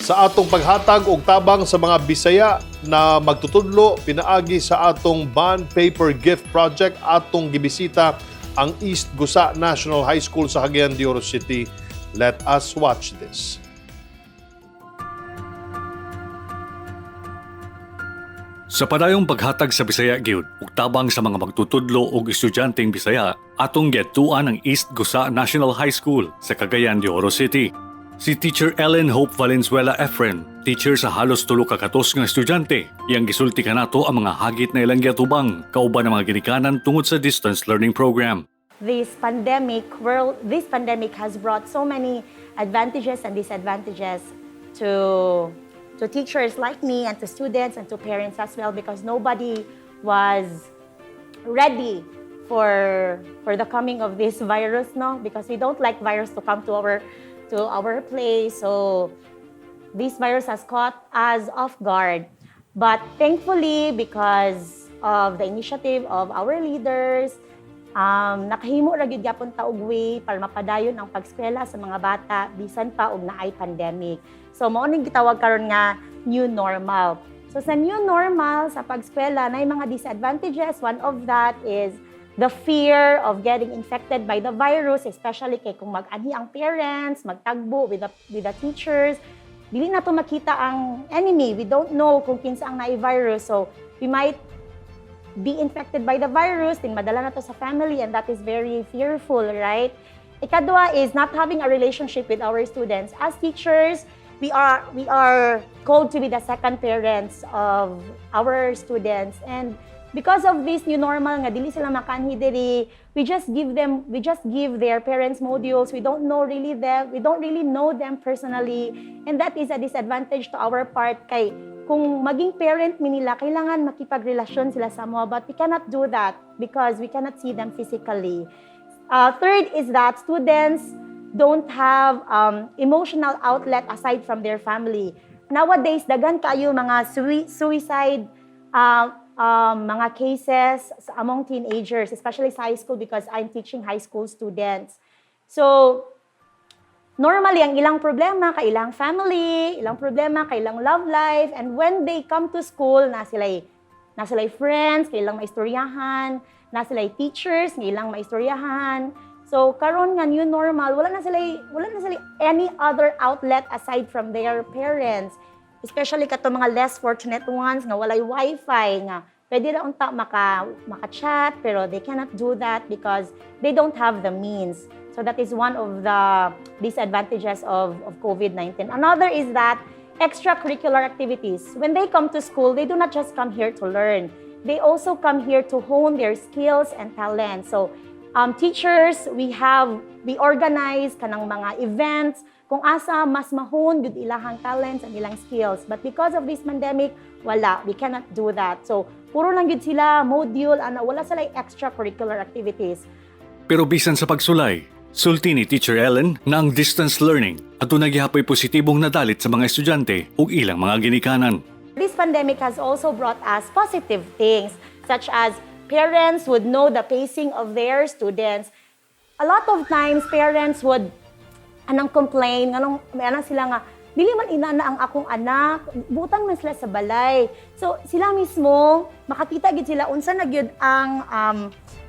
sa atong paghatag og tabang sa mga Bisaya na magtutudlo pinaagi sa atong bond paper gift project atong gibisita ang East Gusa National High School sa Cagayan de Oro City. Let us watch this. Sa padayong paghatag sa Bisaya gyud ug tabang sa mga magtutudlo ug estudyanteng Bisaya, atong giadtuan ang East Gusa National High School sa Cagayan de Oro City. Si Teacher Ellen Hope Valenzuela Efren, teacher sa halos 3 ka katos nga estudyante, iyang gisulti kanato ang mga hagit na ilang giatubang kauban ng mga ginikanan tungod sa distance learning program. This pandemic has brought so many advantages and disadvantages to teachers like me and to students and to parents as well, because nobody was ready for the coming of this virus, no? Because we don't like virus to come to our place. So this virus has caught us off guard. But thankfully, because of the initiative of our leaders, nakahimo ra gyud gyapon ta og way para mapadayon ang pag-eskwela sa mga bata bisan pa og naay pandemic. So mao ning gitawag karon nga new normal. So sa new normal sa pag-eskwela nay mga disadvantages. One of that is the fear of getting infected by the virus, especially kay kung mag-anhi ang parents, magtagbo with the teachers. Dili na to makita ang enemy. We don't know kung kinsa ang naay virus. So we might be infected by the virus, then madala na to sa family, and that is very fearful, right? Ikadua is not having a relationship with our students. As teachers, we are called to be the second parents of our students, and because of this new normal nga dili sila makanhi diri, we just give their parents modules. We don't really know them personally, and that is a disadvantage to our part. Kay kung maging parent mi nila, kailangan makipagrelasyon sila sa mo, but we cannot do that because we cannot see them physically. Third is that students don't have emotional outlet aside from their family. Nowadays, daghan kayo mga suicide mga cases among teenagers, especially sa high school, because I'm teaching high school students. So, normally, ang ilang problema kay ilang family, ilang problema kay ilang love life, and when they come to school, na sila'y friends, kay ilang maistoryahan, na sila'y teachers, kay ilang maistoryahan. So, karon nga new normal, wala na sila any other outlet aside from their parents. Especially kato mga less fortunate ones nga walay wifi nga pwede ra unta maka-chat, pero they cannot do that because they don't have the means. So that is one of the disadvantages of COVID-19. Another is that extracurricular activities. When they come to school, they do not just come here to learn. They also come here to hone their skills and talents. So teachers, we organize kanang mga events kung asa mas mahon gud ilahang talents and ilang skills. But because of this pandemic, wala, we cannot do that. So puro lang gud sila module, wala sila extracurricular activities. Pero bisan sa pagsulay, sulti ni Teacher Ellen na ang distance learning ato nagihapoy positibong nadalit sa mga estudyante ug ilang mga ginikanan. This pandemic has also brought us positive things, such as parents would know the pacing of their students. A lot of times, parents would complain, sila nga, dili man inana ang akong anak, butang man sila sa balay. So, sila mismo, makakita gid sila unsa na gyud ang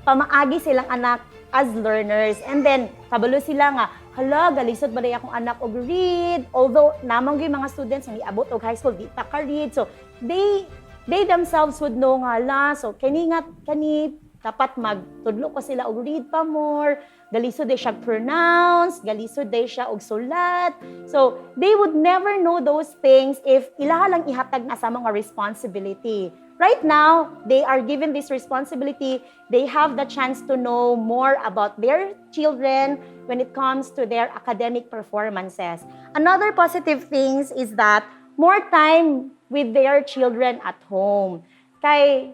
pamaagi silang anak as learners. And then, kabalo sila nga, hala, galisod ba akong anak og read? Although, namang gyud mga students nga iabot og high school, di pa ka-read. So, they themselves would know nga, so kani dapat magtudlo ko sila og read pa more, galisod day siya pronounce, galisod day siya og sulat. So, they would never know those things if ilaha lang ihatag na sa mga responsibility. Right now, they are given this responsibility. They have the chance to know more about their children when it comes to their academic performances. Another positive things is that more time with their children at home. Kay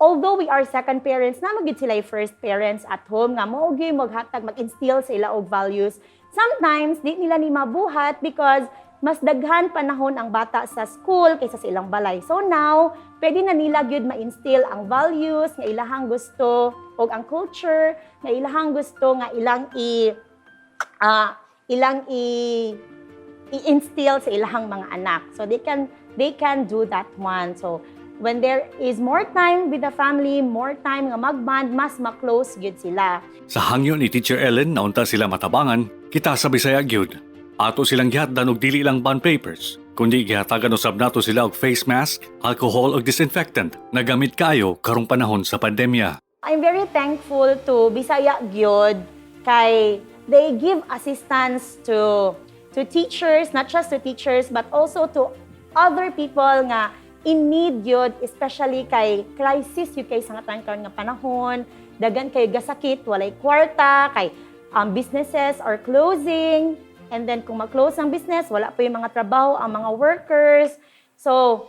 although we are second parents, na magid sila first parents at home nga mao gyud maghatag mag-instill sa ila og values. Sometimes di nila ni mabuhat because mas daghan panahon ang bata sa school kaysa sa ilang balay. So now, pwede na nila gyud ma-instill ang values nga ilahang gusto og ang culture nga ilahang gusto nga ilang i-instill sa ilahang mga anak. So they can do that one. So when there is more time with the family, more time nga magband, mas ma-close gyud sila. Sa hangyo ni Teacher Ellen naunta sila matabangan, kita sa Bisaya gyud. Ato silang gihatdan og dili lang bond papers, kundi gihatagan usab nato sila og face mask, alcohol ug disinfectant na gamit kayo karong panahon sa pandemya. I'm very thankful to Bisaya Gyud kay they give assistance to teachers, not just to teachers but also to other people nga in need yun, especially kay crisis yun kay sa karon nga panahon, dagan kay gasakit, walay kwarta, kay businesses are closing, and then kung mag-close ang business, wala pa yung mga trabaho ang mga workers. So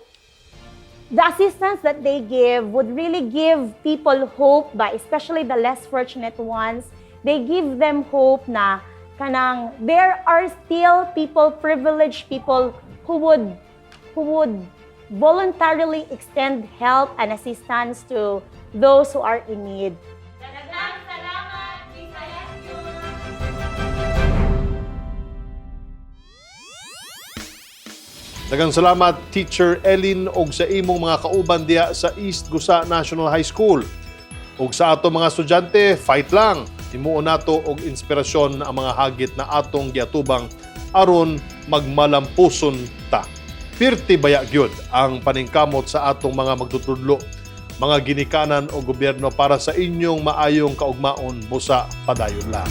the assistance that they give would really give people hope ba, especially the less fortunate ones. They give them hope na kanang there are still people, privileged people who would voluntarily extend help and assistance to those who are in need. Daghang salamat Teacher Ellen og sa imong mga kauban diha sa East Gusa National High School. Ug sa ato mga estudyante, fight lang. Himuon nato og inspirasyon ang mga hagit na atong giatubang aron magmalampuson ta. Pirti baya gyud ang paningkamot sa atong mga magtutudlo, mga ginikanan o gobyerno para sa inyong maayong kaugmaon busa padayon lang.